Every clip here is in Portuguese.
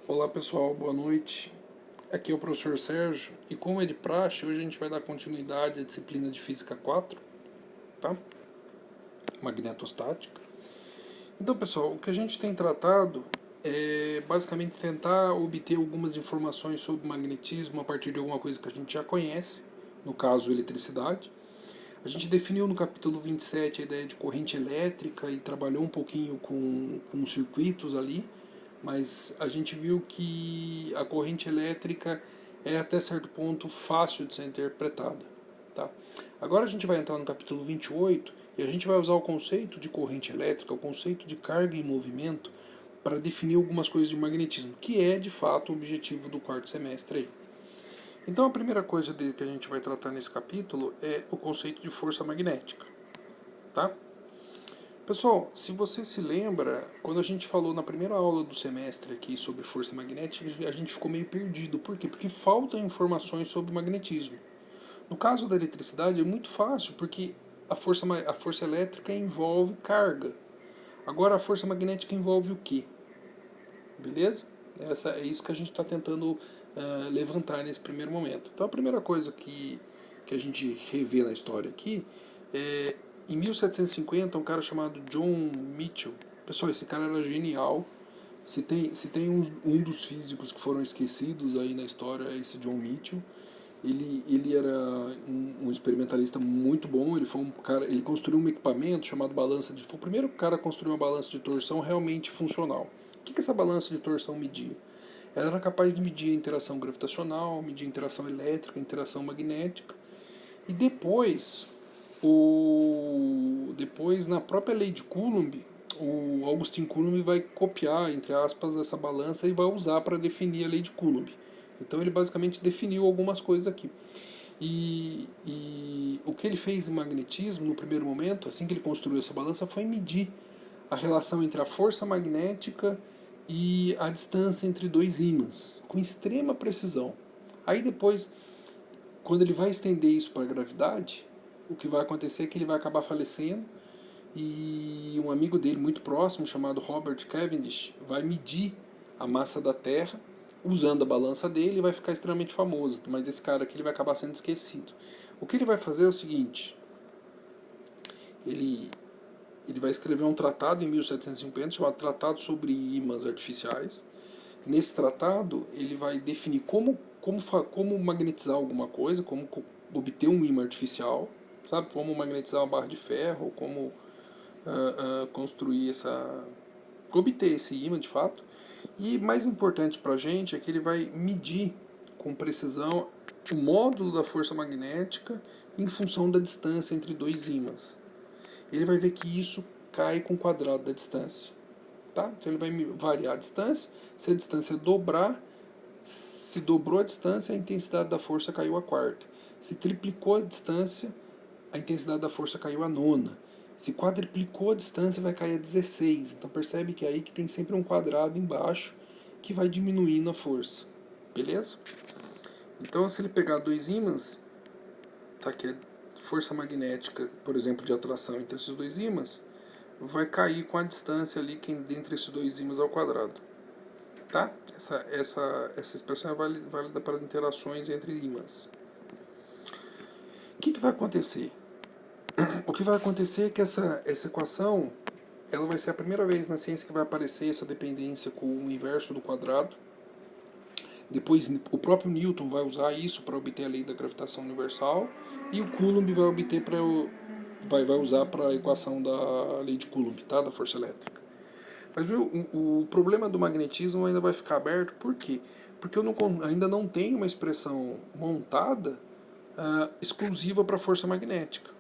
Olá pessoal, boa noite. Aqui é o professor Sérgio e como é de praxe, hoje a gente vai dar continuidade à disciplina de Física 4, tá? Magnetostática. Então pessoal, o que a gente tem tratado é basicamente tentar obter algumas informações sobre magnetismo a partir de alguma coisa que a gente já conhece, no caso eletricidade. A gente definiu no capítulo 27 a ideia de corrente elétrica e trabalhou um pouquinho com circuitos ali, mas a gente viu que a corrente elétrica é até certo ponto fácil de ser interpretada. Tá? Agora a gente vai entrar no capítulo 28 e a gente vai usar o conceito de corrente elétrica, o conceito de carga em movimento, para definir algumas coisas de magnetismo, que é de fato o objetivo do quarto semestre aí. Então a primeira coisa que a gente vai tratar nesse capítulo é o conceito de força magnética. Tá? Pessoal, se você se lembra, quando a gente falou na primeira aula do semestre aqui sobre força magnética, a gente ficou meio perdido. Por quê? Porque faltam informações sobre magnetismo. No caso da eletricidade é muito fácil, porque a força elétrica envolve carga. Agora a força magnética envolve o quê? Beleza? É isso que a gente está tentando levantar nesse primeiro momento. Então a primeira coisa que a gente revê na história aqui é em 1750 um cara chamado John Mitchell. Pessoal, esse cara era genial. Se tem um dos físicos que foram esquecidos aí na história é esse John Mitchell. Ele era um experimentalista muito bom. Ele construiu um equipamento chamado foi o primeiro cara a construir uma balança de torção realmente funcional. O que essa balança de torção media? Ela era capaz de medir a interação gravitacional, medir a interação elétrica, a interação magnética. E depois na própria lei de Coulomb, o Augustin Coulomb vai copiar, entre aspas, essa balança e vai usar para definir a lei de Coulomb. Então ele basicamente definiu algumas coisas aqui. E o que ele fez em magnetismo, no primeiro momento, assim que ele construiu essa balança, foi medir a relação entre a força magnética e a distância entre dois ímãs, com extrema precisão. Aí depois, quando ele vai estender isso para a gravidade, o que vai acontecer é que ele vai acabar falecendo e um amigo dele muito próximo, chamado Robert Cavendish, vai medir a massa da Terra usando a balança dele e vai ficar extremamente famoso, mas esse cara aqui ele vai acabar sendo esquecido. O que ele vai fazer é o seguinte, ele vai escrever um tratado em 1750 chamado Tratado sobre Ímãs Artificiais. Nesse tratado ele vai definir como magnetizar alguma coisa, como obter um ímã artificial, sabe, como magnetizar uma barra de ferro, como obter esse ímã de fato. E mais importante para a gente é que ele vai medir com precisão o módulo da força magnética em função da distância entre dois ímãs. Ele vai ver que isso cai com o quadrado da distância. Tá? Então ele vai variar a distância. Se a distância dobrar, se dobrou a distância, a intensidade da força caiu a quarta. Se triplicou a distância, a intensidade da força caiu a nona. Se quadriplicou a distância, vai cair a 16. Então percebe que é aí que tem sempre um quadrado embaixo que vai diminuindo a força. Beleza? Então se ele pegar dois ímãs, tá aqui a força magnética, por exemplo, de atração entre esses dois ímãs, vai cair com a distância ali entre esses dois ímãs ao quadrado. Tá? Essa expressão é válida para interações entre ímãs. O que vai acontecer? O que vai acontecer é que essa equação ela vai ser a primeira vez na ciência que vai aparecer essa dependência com o inverso do quadrado. Depois o próprio Newton vai usar isso para obter a lei da gravitação universal e o Coulomb vai usar para a equação da lei de Coulomb, tá? Da força elétrica. Mas viu, o problema do magnetismo ainda vai ficar aberto, por quê? Porque eu ainda não tenho uma expressão montada exclusiva para a força magnética.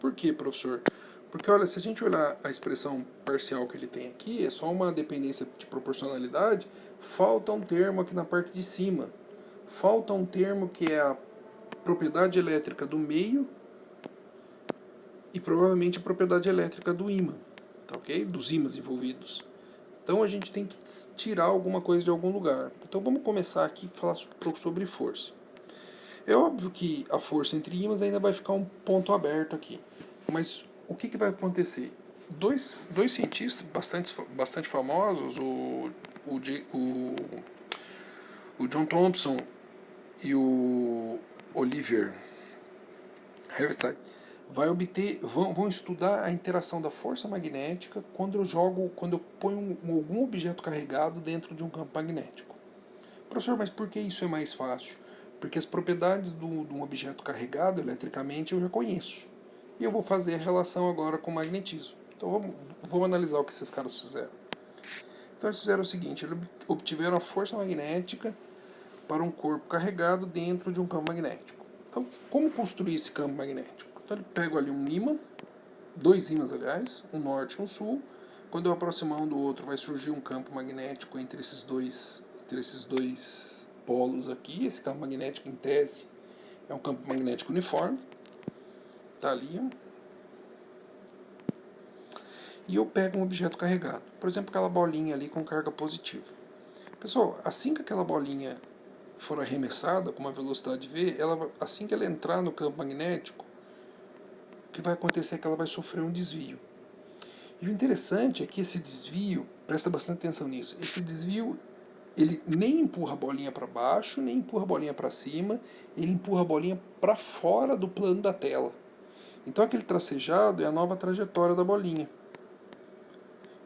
Por quê, professor? Porque, olha, se a gente olhar a expressão parcial que ele tem aqui, é só uma dependência de proporcionalidade, falta um termo aqui na parte de cima. Falta um termo que é a propriedade elétrica do meio e provavelmente a propriedade elétrica do ímã, tá ok? Dos ímãs envolvidos. Então a gente tem que tirar alguma coisa de algum lugar. Então vamos começar aqui a falar sobre força. É óbvio que a força entre ímãs ainda vai ficar um ponto aberto aqui. Mas o que vai acontecer? Dois cientistas bastante famosos, o o John Thompson e o Oliver Herstein vão estudar a interação da força magnética quando eu ponho algum objeto carregado dentro de um campo magnético. Professor, mas por que isso é mais fácil? Porque as propriedades de um objeto carregado eletricamente eu já conheço. E eu vou fazer a relação agora com o magnetismo. Então vamos analisar o que esses caras fizeram. Então eles fizeram o seguinte, eles obtiveram a força magnética para um corpo carregado dentro de um campo magnético. Então, como construir esse campo magnético? Então ele pega ali um ímã, dois ímãs aliás, um norte e um sul. Quando eu aproximar um do outro vai surgir um campo magnético entre esses dois polos aqui. Esse campo magnético em tese é um campo magnético uniforme. Está ali, ó. E eu pego um objeto carregado, por exemplo, aquela bolinha ali com carga positiva. Pessoal, assim que aquela bolinha for arremessada com uma velocidade v, assim que ela entrar no campo magnético, o que vai acontecer é que ela vai sofrer um desvio. E o interessante é que esse desvio, presta bastante atenção nisso, esse desvio ele nem empurra a bolinha para baixo, nem empurra a bolinha para cima, ele empurra a bolinha para fora do plano da tela. Então aquele tracejado é a nova trajetória da bolinha.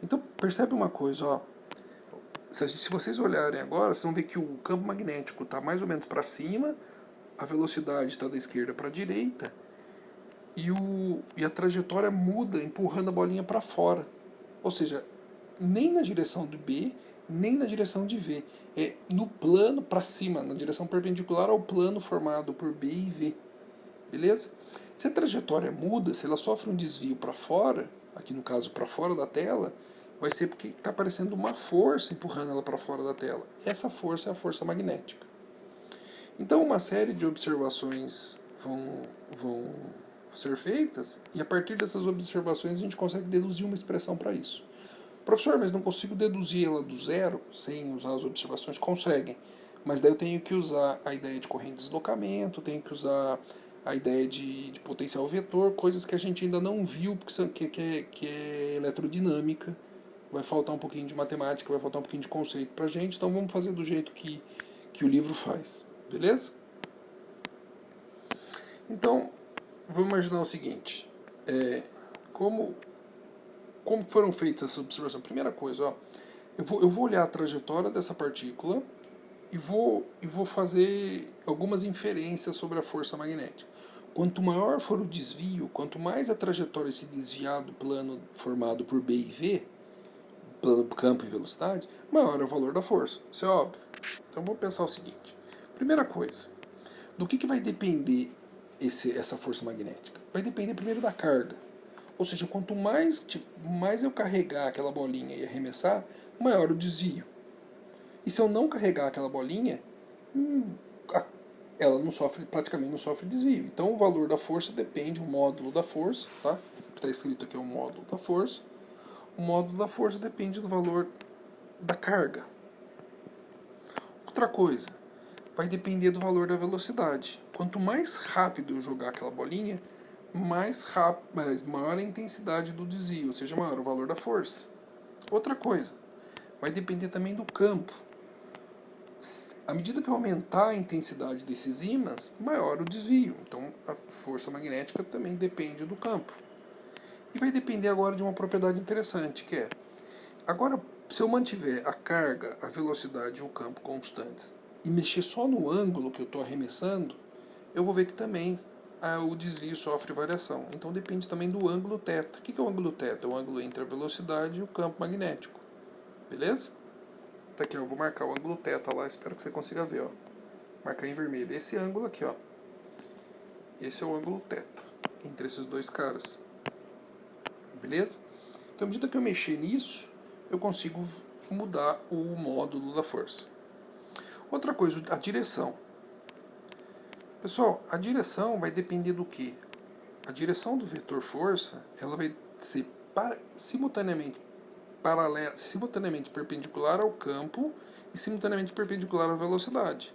Então percebe uma coisa, ó. Se vocês olharem agora, vocês vão ver que o campo magnético está mais ou menos para cima, a velocidade está da esquerda para a direita, e a trajetória muda, empurrando a bolinha para fora. Ou seja, nem na direção de B, nem na direção de V. É no plano para cima, na direção perpendicular ao plano formado por B e V. Beleza? Se a trajetória muda, se ela sofre um desvio para fora, aqui no caso para fora da tela, vai ser porque está aparecendo uma força empurrando ela para fora da tela. Essa força é a força magnética. Então uma série de observações vão ser feitas, e a partir dessas observações a gente consegue deduzir uma expressão para isso. Professor, mas não consigo deduzir ela do zero sem usar as observações? Conseguem, mas daí eu tenho que usar a ideia de corrente de deslocamento, tenho que usar a ideia de potencial vetor, coisas que a gente ainda não viu, porque que é eletrodinâmica. Vai faltar um pouquinho de matemática, vai faltar um pouquinho de conceito pra gente, então vamos fazer do jeito que o livro faz, beleza? Então, vamos imaginar o seguinte, como foram feitas essas observações? Primeira coisa, ó, eu vou olhar a trajetória dessa partícula e vou fazer algumas inferências sobre a força magnética. Quanto maior for o desvio, quanto mais a trajetória se desviar do plano formado por B e V, plano, campo e velocidade, maior é o valor da força. Isso é óbvio. Então vamos pensar o seguinte. Primeira coisa, do que vai depender essa força magnética? Vai depender primeiro da carga. Ou seja, quanto mais eu carregar aquela bolinha e arremessar, maior o desvio. E se eu não carregar aquela bolinha, ela praticamente não sofre desvio. Então o valor da força depende do módulo da força, tá? Está escrito aqui o módulo da força. O módulo da força depende do valor da carga. Outra coisa, vai depender do valor da velocidade. Quanto mais rápido eu jogar aquela bolinha, maior a intensidade do desvio, ou seja, maior o valor da força. Outra coisa, vai depender também do campo. À medida que eu aumentar a intensidade desses ímãs, maior o desvio. Então a força magnética também depende do campo. E vai depender agora de uma propriedade interessante, que é, agora, se eu mantiver a carga, a velocidade e o campo constantes e mexer só no ângulo que eu estou arremessando, eu vou ver que também o desvio sofre variação. Então depende também do ângulo θ. O que é o ângulo θ? É o ângulo entre a velocidade e o campo magnético. Beleza? Tá aqui, ó, eu vou marcar o ângulo θ lá, espero que você consiga ver. Ó. Marcar em vermelho. Esse ângulo aqui, ó. Esse é o ângulo θ entre esses dois caras. Beleza? Então, à medida que eu mexer nisso, eu consigo mudar o módulo da força. Outra coisa, a direção. Pessoal, a direção vai depender do quê? A direção do vetor força, ela vai ser simultaneamente perpendicular ao campo e simultaneamente perpendicular à velocidade.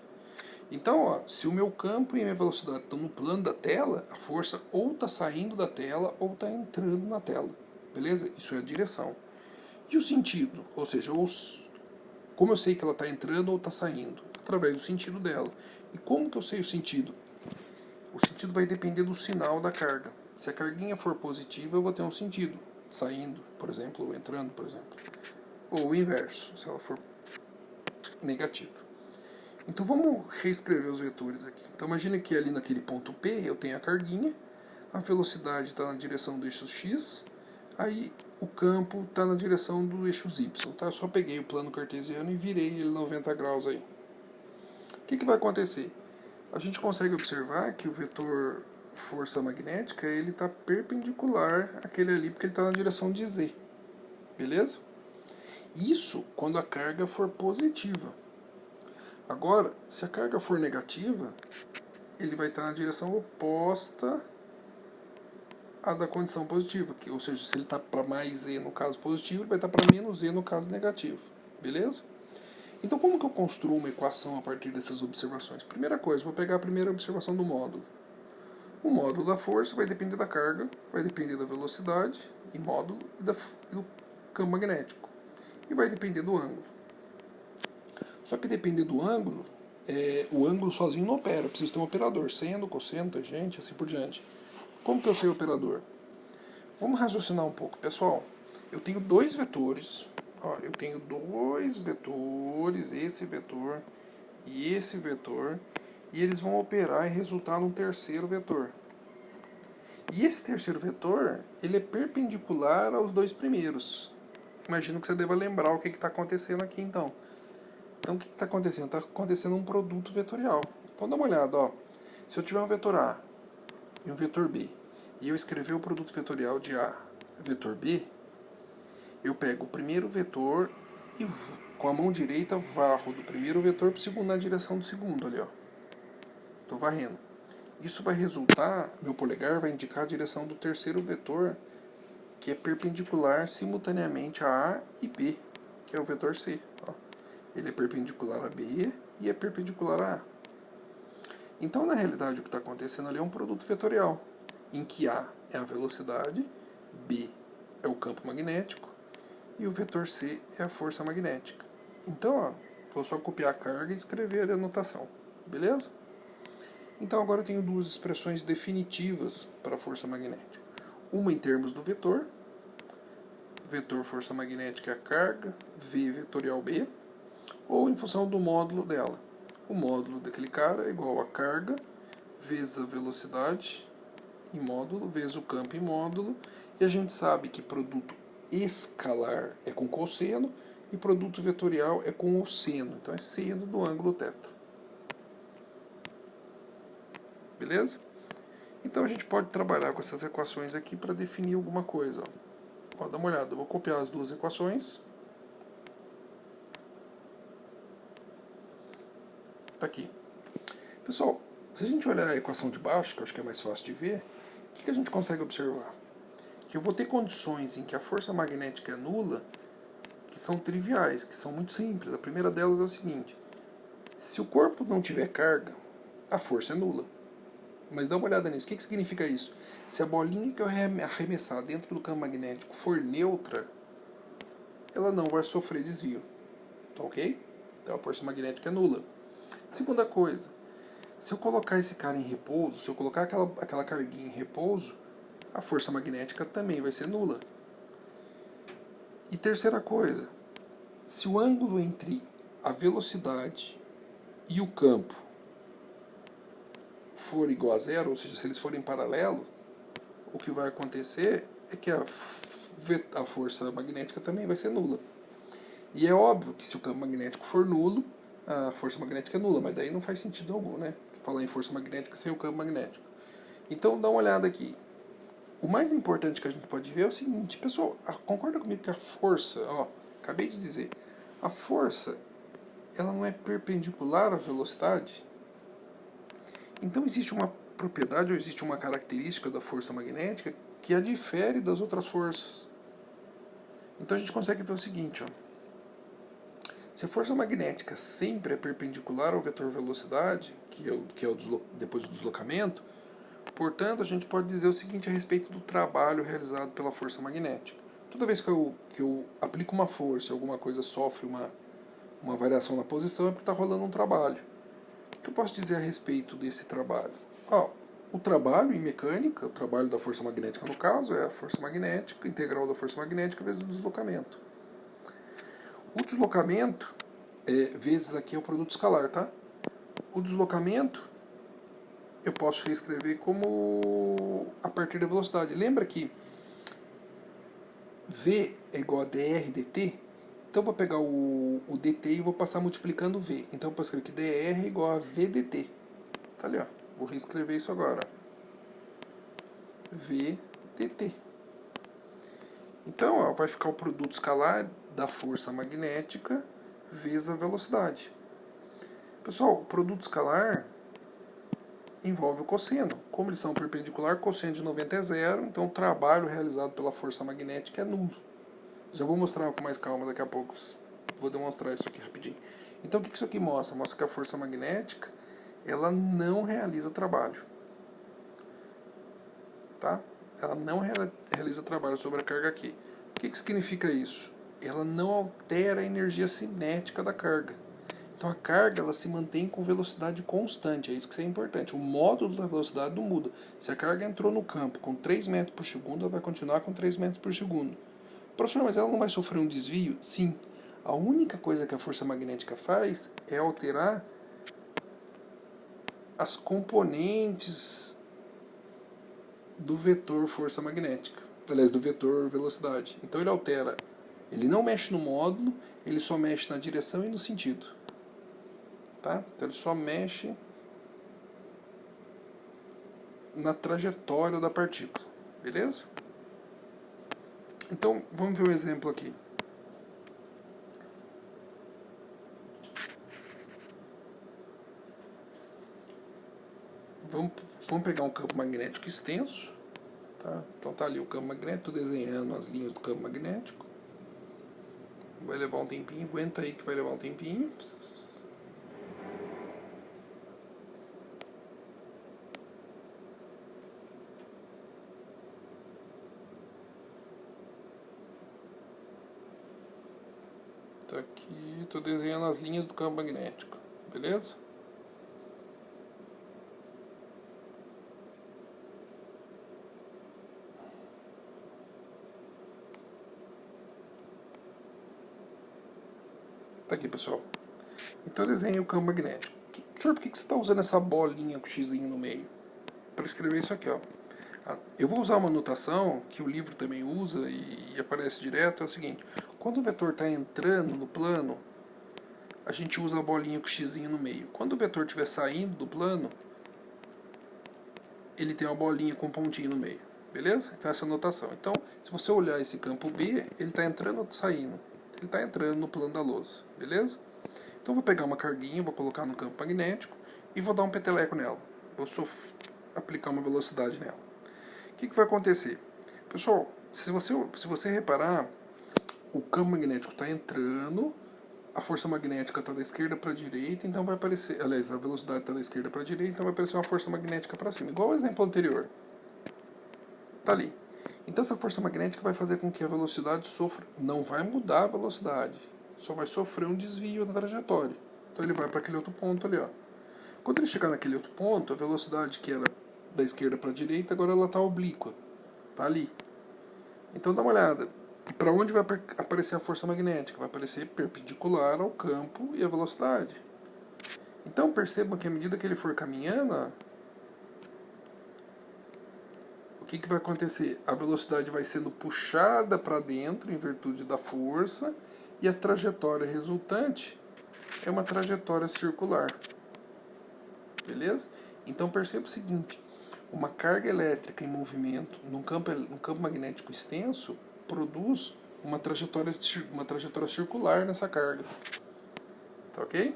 Então, ó, se o meu campo e a minha velocidade estão no plano da tela, a força ou está saindo da tela ou está entrando na tela. Beleza? Isso é a direção. E o sentido? Ou seja, como eu sei que ela está entrando ou está saindo? através do sentido dela. E como que eu sei o sentido? O sentido vai depender do sinal da carga. Se a carguinha for positiva, eu vou ter um sentido, saindo, por exemplo, ou entrando, por exemplo. Ou o inverso, se ela for negativa. Então vamos reescrever os vetores aqui. Então imagine que ali naquele ponto P eu tenho a carguinha, a velocidade está na direção do eixo X, aí o campo está na direção do eixo Y. Tá? Eu só peguei o plano cartesiano e virei ele 90 graus aí. O que vai acontecer? A gente consegue observar que o vetor força magnética ele está perpendicular àquele ali, porque ele está na direção de Z. Beleza? Isso quando a carga for positiva. Agora, se a carga for negativa, ele vai estar na direção oposta à da condição positiva. Ou seja, se ele está para mais Z no caso positivo, ele vai estar para menos Z no caso negativo. Beleza? Então, como que eu construo uma equação a partir dessas observações? Primeira coisa, vou pegar a primeira observação do módulo. O módulo da força vai depender da carga, vai depender da velocidade e módulo e do campo magnético. E vai depender do ângulo. Só que depender do ângulo, o ângulo sozinho não opera. Eu preciso ter um operador, seno, cosseno, tangente, assim por diante. Como que eu sei o operador? Vamos raciocinar um pouco. Pessoal, eu tenho dois vetores. Eu tenho dois vetores, esse vetor e esse vetor, e eles vão operar e resultar num terceiro vetor. E esse terceiro vetor, ele é perpendicular aos dois primeiros. Imagino que você deva lembrar o que está acontecendo aqui, então. Então, o que está acontecendo? Está acontecendo um produto vetorial. Então, dá uma olhada. Se eu tiver um vetor A e um vetor B, e eu escrever o produto vetorial de A vetor B, eu pego o primeiro vetor e com a mão direita varro do primeiro vetor para o segundo na direção do segundo ali, ó. Estou varrendo. Isso vai resultar, meu polegar vai indicar a direção do terceiro vetor, que é perpendicular simultaneamente a A e B, que é o vetor C. Ó. Ele é perpendicular a B e é perpendicular a A. Então, na realidade, o que está acontecendo ali é um produto vetorial, em que A é a velocidade, B é o campo magnético, e o vetor C é a força magnética. Então, vou só copiar a carga e escrever a anotação. Beleza? Então, agora eu tenho duas expressões definitivas para a força magnética. Uma em termos do vetor força magnética é a carga, V vetorial B, ou em função do módulo dela. O módulo daquele cara é igual a carga, vezes a velocidade em módulo, vezes o campo em módulo, e a gente sabe que produto escalar é com cosseno e produto vetorial é com o seno. Então é seno do ângulo θ. Beleza? Então a gente pode trabalhar com essas equações aqui para definir alguma coisa. Dá uma olhada. Eu vou copiar as duas equações. Está aqui. Pessoal, se a gente olhar a equação de baixo, que eu acho que é mais fácil de ver, o que a gente consegue observar? Que eu vou ter condições em que a força magnética é nula, que são triviais, que são muito simples. A primeira delas é o seguinte: se o corpo não tiver carga, a força é nula. Mas dá uma olhada nisso. O que significa isso? Se a bolinha que eu arremessar dentro do campo magnético for neutra, ela não vai sofrer desvio. Tá ok? Então a força magnética é nula. Segunda coisa, se eu colocar esse cara em repouso, se eu colocar aquela carguinha em repouso, a força magnética também vai ser nula. E terceira coisa, se o ângulo entre a velocidade e o campo for igual a zero, ou seja, se eles forem paralelo, o que vai acontecer é que a força magnética também vai ser nula. E é óbvio que se o campo magnético for nulo, a força magnética é nula, mas daí não faz sentido algum, né? Falar em força magnética sem o campo magnético. Então dá uma olhada aqui. O mais importante que a gente pode ver é o seguinte, pessoal, concorda comigo que a força, acabei de dizer, a força, ela não é perpendicular à velocidade? Então existe uma propriedade ou existe uma característica da força magnética que a difere das outras forças. Então a gente consegue ver o seguinte, se a força magnética sempre é perpendicular ao vetor velocidade, que é depois do deslocamento, portanto a gente pode dizer o seguinte a respeito do trabalho realizado pela força magnética. Toda vez que eu aplico uma força, alguma coisa sofre uma variação na posição, é porque está rolando um trabalho. O que eu posso dizer a respeito desse trabalho? O trabalho em mecânica, o trabalho da força magnética no caso, é a força magnética, integral da força magnética vezes o deslocamento. O deslocamento, vezes aqui é o produto escalar, tá? O deslocamento, eu posso reescrever como a partir da velocidade. Lembra que V é igual a dr dt? Então eu vou pegar o dt e vou passar multiplicando V. Então eu posso escrever que dr é igual a v dt. Tá ali, ó. Vou reescrever isso agora. V dt. Então, ó, vai ficar o produto escalar da força magnética vezes a velocidade. Pessoal, o produto escalar envolve o cosseno. Como eles são perpendicular, cosseno de 90 é zero, então o trabalho realizado pela força magnética é nulo. Já vou mostrar com mais calma daqui a pouco. Vou demonstrar isso aqui rapidinho. Então, o que isso aqui mostra? Mostra que a força magnética ela não realiza trabalho. Tá? Ela não realiza trabalho sobre a carga aqui. O que significa isso? Ela não altera a energia cinética da carga. Então a carga ela se mantém com velocidade constante, é isso que é importante. O módulo da velocidade não muda. Se a carga entrou no campo com 3 metros por segundo, ela vai continuar com 3 metros por segundo. Professor, mas ela não vai sofrer um desvio? Sim. A única coisa que a força magnética faz é alterar as componentes do vetor força magnética. Aliás, do vetor velocidade. Então ele altera. Ele não mexe no módulo, ele só mexe na direção e no sentido. Tá? Então ele só mexe na trajetória da partícula. Beleza? Então, vamos ver um exemplo aqui. Vamos pegar um campo magnético extenso. Tá? Então tá ali o campo magnético, estou desenhando as linhas do campo magnético. Vai levar um tempinho, aguenta aí que vai levar um tempinho. Tá aqui, estou desenhando as linhas do campo magnético, beleza? Tá aqui, pessoal. Então eu desenhei o campo magnético. Senhor, por que você está usando essa bolinha com xizinho no meio? Para escrever isso aqui, ó. Eu vou usar uma notação que o livro também usa e aparece direto, é o seguinte. Quando o vetor está entrando no plano, a gente usa a bolinha com xizinho no meio. Quando o vetor estiver saindo do plano, ele tem uma bolinha com um pontinho no meio. Beleza? Então essa é a notação. Então, se você olhar esse campo B, ele está entrando ou saindo? Ele está entrando no plano da lousa. Beleza? Então eu vou pegar uma carguinha, vou colocar no campo magnético e vou dar um peteleco nela. Vou aplicar uma velocidade nela. O que vai acontecer? Pessoal, se você reparar, o campo magnético está entrando, a força magnética está da esquerda para a direita, então vai aparecer, aliás, a velocidade está da esquerda para a direita, então vai aparecer uma força magnética para cima, igual ao exemplo anterior. Está ali. Então essa força magnética vai fazer com que a velocidade sofra, não vai mudar a velocidade, só vai sofrer um desvio na trajetória. Então ele vai para aquele outro ponto ali, ó. Quando ele chegar naquele outro ponto, a velocidade que era da esquerda para a direita, agora ela está oblíqua. Está ali. Então dá uma olhada. Para onde vai aparecer a força magnética? Vai aparecer perpendicular ao campo e à velocidade. Então percebam que à medida que ele for caminhando, o que vai acontecer? A velocidade vai sendo puxada para dentro em virtude da força e a trajetória resultante é uma trajetória circular. Beleza? Então perceba o seguinte, uma carga elétrica em movimento num campo magnético extenso produz uma trajetória circular nessa carga. Tá ok?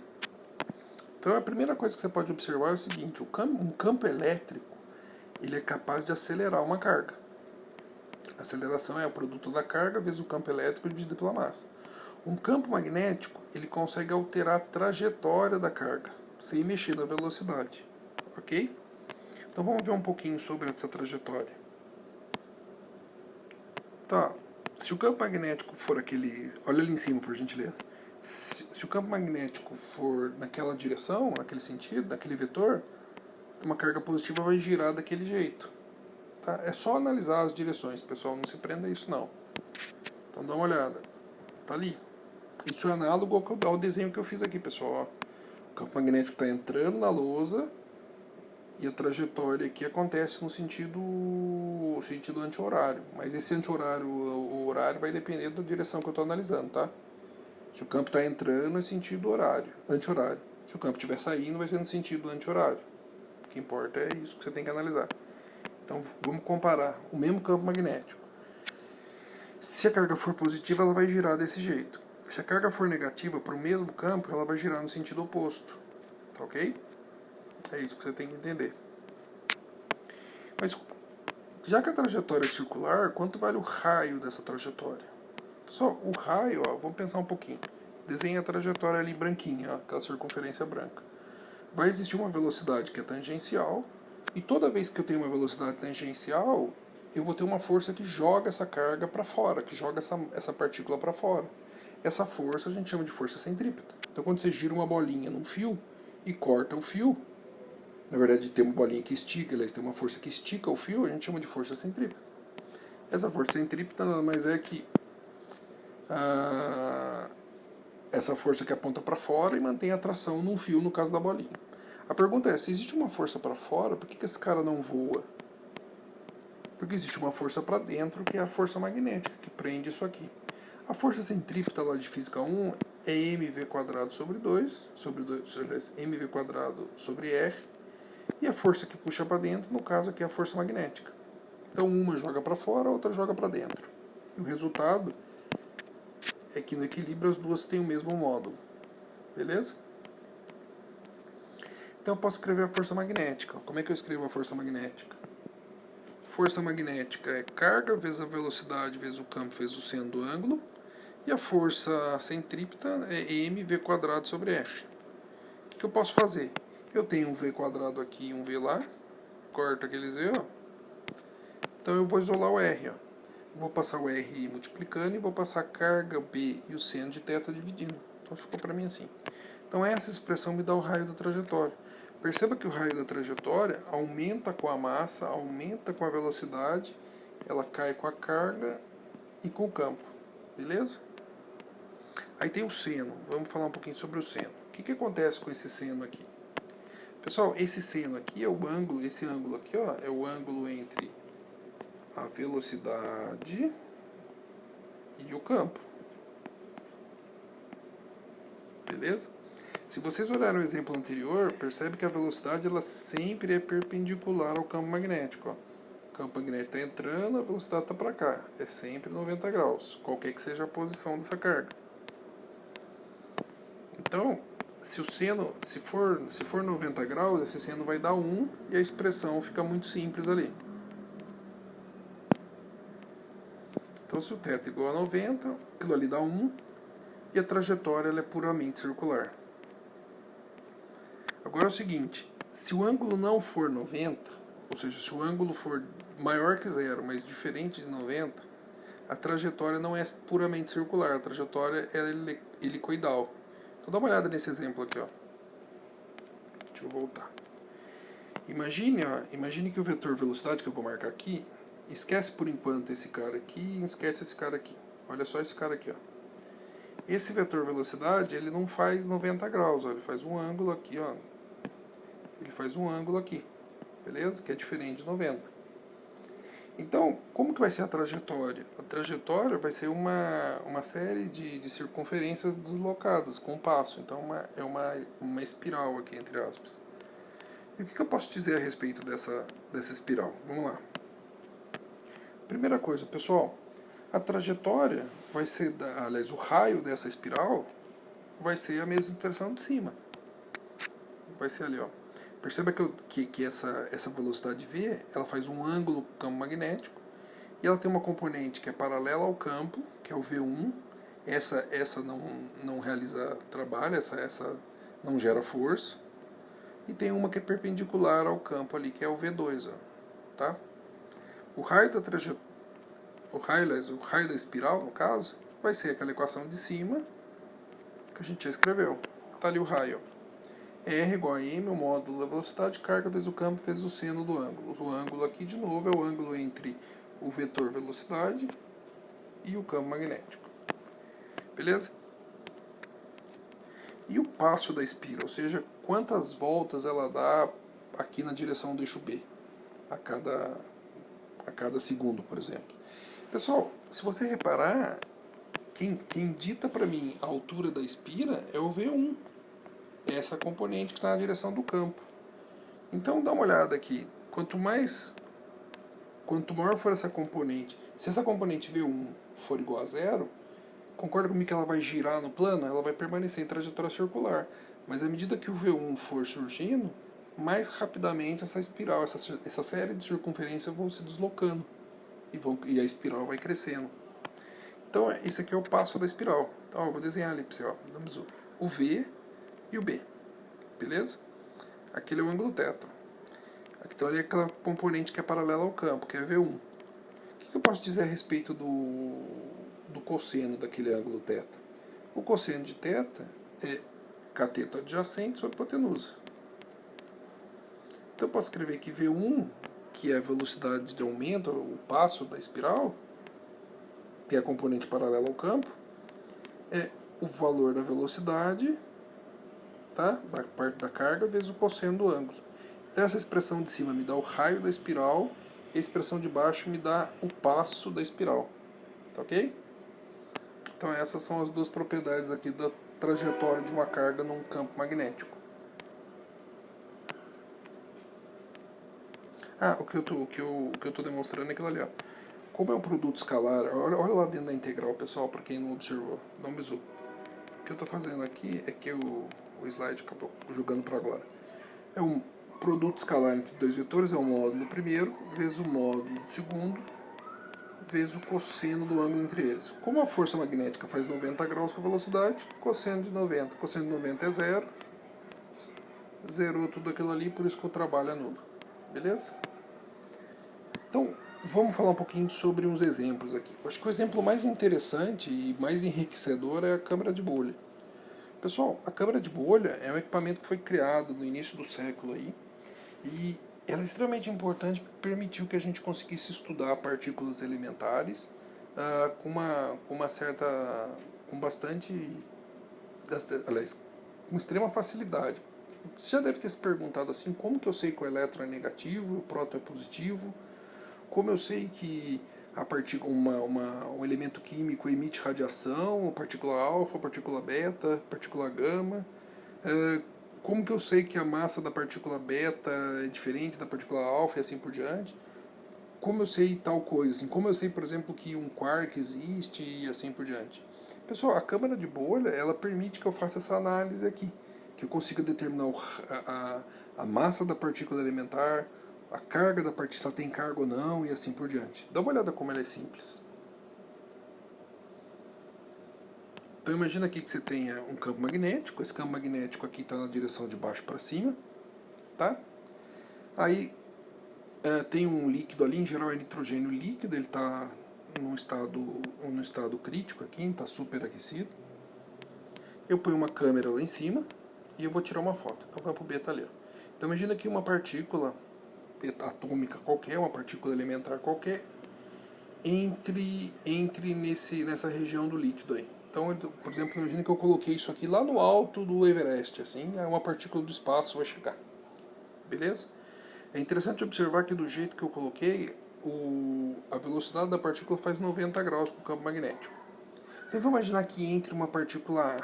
Então a primeira coisa que você pode observar é o seguinte, um campo elétrico ele é capaz de acelerar uma carga. A aceleração é o produto da carga vezes o campo elétrico dividido pela massa. Um campo magnético ele consegue alterar a trajetória da carga sem mexer na velocidade. Ok? Então vamos ver um pouquinho sobre essa trajetória. Tá, se o campo magnético for aquele... Olha ali em cima, por gentileza. Se o campo magnético for naquela direção, naquele sentido, naquele vetor, uma carga positiva vai girar daquele jeito. Tá? É só analisar as direções, pessoal, não se prenda a isso não. Então dá uma olhada. Tá ali. Isso é análogo ao desenho que eu fiz aqui, pessoal. O campo magnético está entrando na lousa e a trajetória aqui acontece no sentido anti-horário. Mas esse anti-horário, o horário vai depender da direção que eu estou analisando, tá? Se o campo está entrando, é sentido horário, anti-horário. Se o campo estiver saindo, vai ser no sentido anti-horário. O que importa é isso que você tem que analisar. Então vamos comparar o mesmo campo magnético. Se a carga for positiva, ela vai girar desse jeito. Se a carga for negativa para o mesmo campo, ela vai girar no sentido oposto. Tá ok? É isso que você tem que entender. Mas já que a trajetória é circular, quanto vale o raio dessa trajetória? Pessoal, o raio, ó, vamos pensar um pouquinho. Desenha a trajetória ali branquinha, ó, aquela circunferência branca. Vai existir uma velocidade que é tangencial, e toda vez que eu tenho uma velocidade tangencial, eu vou ter uma força que joga essa carga para fora, que joga essa partícula para fora. Essa força a gente chama de força centrípeta. Então quando você gira uma bolinha num fio e corta o fio, na verdade tem uma bolinha que estica, aliás, tem uma força que estica o fio, a gente chama de força centrípeta. Essa força centrípeta nada mais é que essa força que aponta para fora e mantém a tração num fio, no caso da bolinha. A pergunta é, se existe uma força para fora, por que esse cara não voa? Porque existe uma força para dentro, que é a força magnética, que prende isso aqui. A força centrípeta lá de física 1 é mv² sobre 2, mv² sobre r, e a força que puxa para dentro, no caso aqui, é a força magnética. Então uma joga para fora, a outra joga para dentro. E o resultado é que no equilíbrio as duas têm o mesmo módulo. Beleza? Então eu posso escrever a força magnética. Como é que eu escrevo a força magnética? Força magnética é carga vezes a velocidade vezes o campo vezes o seno do ângulo. E a força centrípeta é mv² sobre r. O que eu posso fazer? Eu tenho um v² aqui e um v lá. Corto aqueles v, ó. Então eu vou isolar o r, ó. Vou passar o r multiplicando e vou passar a carga b e o seno de θ dividindo. Então ficou para mim assim. Então essa expressão me dá o raio da trajetória. Perceba que o raio da trajetória aumenta com a massa, aumenta com a velocidade, ela cai com a carga e com o campo. Beleza? Aí tem o seno. Vamos falar um pouquinho sobre o seno. O que acontece com esse seno aqui? Pessoal, esse seno aqui é o ângulo, esse ângulo aqui, ó, é o ângulo entre a velocidade e o campo. Beleza? Se vocês olharem o exemplo anterior, percebe que a velocidade ela sempre é perpendicular ao campo magnético. Ó. O campo magnético está entrando, a velocidade está para cá. É sempre 90 graus, qualquer que seja a posição dessa carga. Então, se o seno, se for 90 graus, esse seno vai dar 1 e a expressão fica muito simples ali. Então, se o θ é igual a 90, aquilo ali dá 1 e a trajetória ela é puramente circular. Agora é o seguinte, se o ângulo não for 90, ou seja, se o ângulo for maior que zero, mas diferente de 90, a trajetória não é puramente circular, a trajetória é helicoidal. Então dá uma olhada nesse exemplo aqui, ó. Deixa eu voltar. Imagine que o vetor velocidade que eu vou marcar aqui, esquece por enquanto esse cara aqui e esquece esse cara aqui. Olha só esse cara aqui, ó. Esse vetor velocidade, ele não faz 90 graus, ó, ele faz um ângulo aqui, ó. Ele faz um ângulo aqui, beleza? Que é diferente de 90. Então, como que vai ser a trajetória? A trajetória vai ser uma série de circunferências deslocadas, com passo. Então, é uma espiral aqui, entre aspas. E o que eu posso dizer a respeito dessa espiral? Vamos lá. Primeira coisa, pessoal, a trajetória vai ser, aliás, o raio dessa espiral vai ser a mesma expressão de cima. Vai ser ali, ó. Perceba que essa velocidade v, ela faz um ângulo com o campo magnético, e ela tem uma componente que é paralela ao campo, que é o V1. Essa não realiza trabalho, essa não gera força. E tem uma que é perpendicular ao campo ali, que é o V2. Ó, tá? O raio da espiral, no caso, vai ser aquela equação de cima, que a gente já escreveu. Tá ali o raio. R igual a M, o módulo da velocidade, carga vezes o campo vezes o seno do ângulo. O ângulo aqui, de novo, é o ângulo entre o vetor velocidade e o campo magnético. Beleza? E o passo da espira, ou seja, quantas voltas ela dá aqui na direção do eixo B, a cada segundo, por exemplo. Pessoal, se você reparar, quem dita para mim a altura da espira é o V1. É essa componente que está na direção do campo. Então dá uma olhada aqui. Quanto maior for essa componente, se essa componente V1 for igual a zero, concorda comigo que ela vai girar no plano? Ela vai permanecer em trajetória circular. Mas à medida que o V1 for surgindo, mais rapidamente essa espiral, essa série de circunferências vão se deslocando. E a espiral vai crescendo. Então, esse aqui é o passo da espiral. Então, eu vou desenhar ali para você. Damos o V e o B. Beleza? Aquele é o ângulo θ. Então, ali é aquela componente que é paralela ao campo, que é V1. O que eu posso dizer a respeito do cosseno daquele ângulo θ? O cosseno de θ é cateto adjacente sobre hipotenusa. Então, eu posso escrever que V1, que é a velocidade de aumento, o passo da espiral, que é a componente paralela ao campo, é o valor da velocidade, tá? Da parte da carga, vezes o cosseno do ângulo. Então essa expressão de cima me dá o raio da espiral, e a expressão de baixo me dá o passo da espiral. Tá ok? Então essas são as duas propriedades aqui da trajetória de uma carga num campo magnético. O que eu estou demonstrando é aquilo ali, ó. Como é um produto escalar, olha lá dentro da integral, pessoal, para quem não observou, dá um bisu. O que eu estou fazendo aqui é que o slide acabou jogando para agora. É um produto escalar entre dois vetores, é o módulo primeiro, vezes o módulo do segundo, vezes o cosseno do ângulo entre eles. Como a força magnética faz 90 graus com a velocidade, cosseno de 90. Cosseno de 90 é zero, zerou tudo aquilo ali, por isso que o trabalho é nulo. Beleza? Então, vamos falar um pouquinho sobre uns exemplos aqui. Eu acho que o exemplo mais interessante e mais enriquecedor é a câmara de bolha. Pessoal, a câmara de bolha é um equipamento que foi criado no início do século aí, e ela é extremamente importante porque permitiu que a gente conseguisse estudar partículas elementares com bastante, aliás, com extrema facilidade. Você já deve ter se perguntado assim, como que eu sei que o elétron é negativo, o próton é positivo? Como eu sei que um elemento químico emite radiação, a partícula alfa, a partícula beta, a partícula gama? Como que eu sei que a massa da partícula beta é diferente da partícula alfa e assim por diante? Como eu sei tal coisa? Assim, como eu sei, por exemplo, que um quark existe e assim por diante? Pessoal, a câmara de bolha, ela permite que eu faça essa análise aqui, que eu consiga determinar a massa da partícula elementar, a carga da partícula, se ela tem carga ou não, e assim por diante. Dá uma olhada como ela é simples. Então imagina aqui que você tenha um campo magnético, esse campo magnético aqui está na direção de baixo para cima, tá? Aí tem um líquido ali, em geral é nitrogênio líquido, ele está num estado crítico aqui, está superaquecido. Eu ponho uma câmera lá em cima e eu vou tirar uma foto. Então o campo B está ali. Então imagina que uma partícula atômica qualquer, uma partícula elementar qualquer, entre nessa região do líquido aí. Então, por exemplo, imagina que eu coloquei isso aqui lá no alto do Everest, assim, aí uma partícula do espaço vai chegar. Beleza? É interessante observar que do jeito que eu coloquei, a velocidade da partícula faz 90 graus com o campo magnético. Então vamos imaginar que entre uma partícula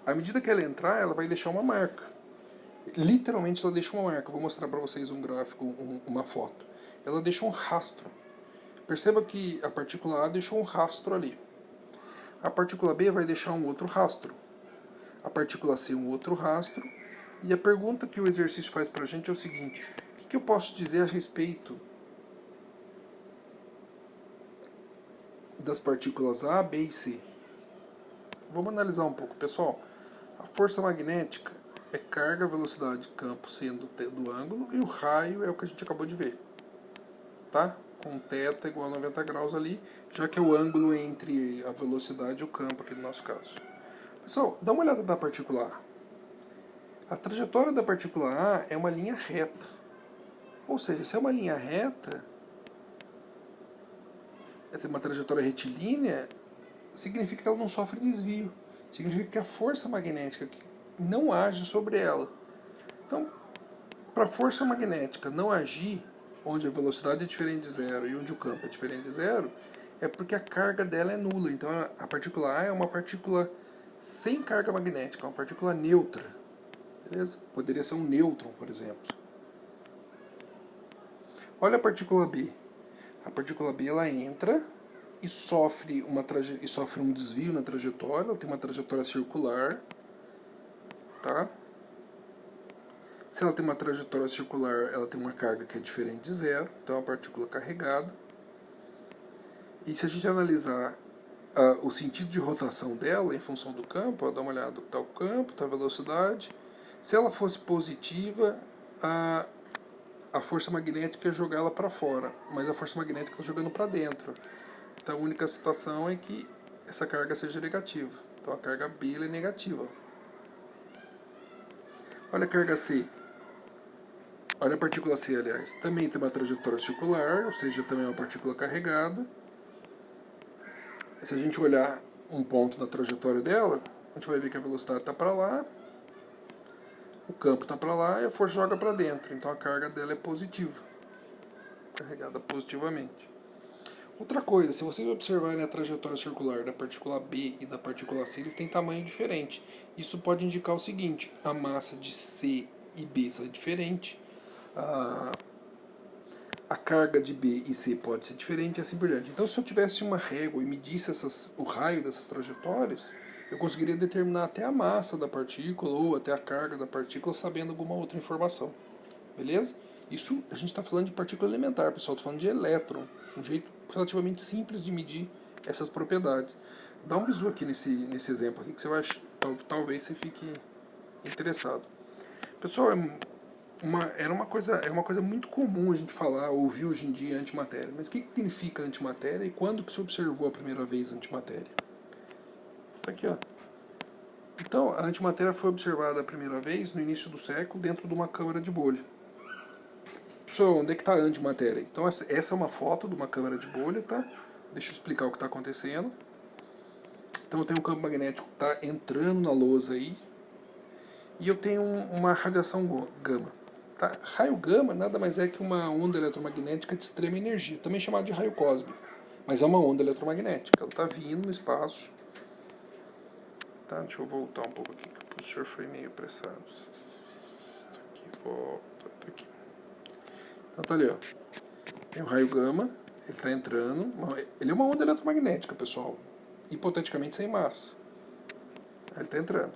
A. À medida que ela entrar, ela vai deixar uma marca. Literalmente ela deixa uma marca. Vou mostrar para vocês um gráfico, uma foto. Ela deixa um rastro. Perceba que a partícula A deixou um rastro ali. A partícula B vai deixar um outro rastro. A partícula C um outro rastro. E a pergunta que o exercício faz para a gente é o seguinte: o que eu posso dizer a respeito das partículas A, B e C? Vamos analisar um pouco, pessoal. A força magnética é carga, velocidade, campo sendo do ângulo, e o raio é o que a gente acabou de ver, tá? Com θ igual a 90 graus ali, já que é o ângulo entre a velocidade e o campo aqui no nosso caso. Pessoal, dá uma olhada na partícula A. A trajetória da partícula A é uma linha reta. Ou seja, se é uma linha reta, tem uma trajetória retilínea, significa que ela não sofre desvio. Significa que a força magnética não age sobre ela. Então, para a força magnética não agir, onde a velocidade é diferente de zero e onde o campo é diferente de zero, é porque a carga dela é nula. Então, a partícula A é uma partícula sem carga magnética, uma partícula neutra. Beleza? Poderia ser um nêutron, por exemplo. Olha a partícula B. A partícula B ela entra e sofre um desvio na trajetória. Ela tem uma trajetória circular, tá? Se ela tem uma trajetória circular, ela tem uma carga que é diferente de zero, então é uma partícula carregada. E se a gente analisar o sentido de rotação dela em função do campo, ó, dá uma olhada, está o campo, está a velocidade. Se ela fosse positiva, a força magnética ia jogar ela para fora, mas a força magnética está jogando para dentro. Então a única situação é que essa carga seja negativa. Então a carga B é negativa. Olha a carga C. Olha a partícula C, aliás. Também tem uma trajetória circular, ou seja, também é uma partícula carregada. Se a gente olhar um ponto na trajetória dela, a gente vai ver que a velocidade está para lá, o campo está para lá e a força joga para dentro. Então a carga dela é positiva, carregada positivamente. Outra coisa, se vocês observarem a trajetória circular da partícula B e da partícula C, eles têm tamanho diferente. Isso pode indicar o seguinte: a massa de C e B é diferente, a carga de B e C pode ser diferente e assim por diante. Então, se eu tivesse uma régua e medisse o raio dessas trajetórias, eu conseguiria determinar até a massa da partícula ou até a carga da partícula sabendo alguma outra informação. Beleza? Isso a gente está falando de partícula elementar, pessoal. Estou falando de elétron. Um jeito relativamente simples de medir essas propriedades. Dá um bisu aqui nesse exemplo aqui que você vai talvez você fique interessado. Pessoal, é uma coisa muito comum a gente falar, ouvir hoje em dia antimatéria. Mas o que significa antimatéria e quando que se observou a primeira vez antimatéria? Está aqui, ó. Então, a antimatéria foi observada a primeira vez no início do século dentro de uma câmara de bolha. Pessoal, onde é que está a antimatéria? Então, essa é uma foto de uma câmara de bolha, tá? Deixa eu explicar o que está acontecendo. Então, eu tenho um campo magnético que está entrando na lousa aí. E eu tenho uma radiação gama. Tá? Raio gama nada mais é que uma onda eletromagnética de extrema energia, também chamada de raio cósmico. Mas é uma onda eletromagnética. Ela está vindo no espaço. Tá? Deixa eu voltar um pouco aqui, que o professor foi meio apressado. Aqui, volta, tá aqui. Então tá ali, ó. Tem o raio gama, ele está entrando. Ele é uma onda eletromagnética, pessoal. Hipoteticamente sem massa. Ele está entrando.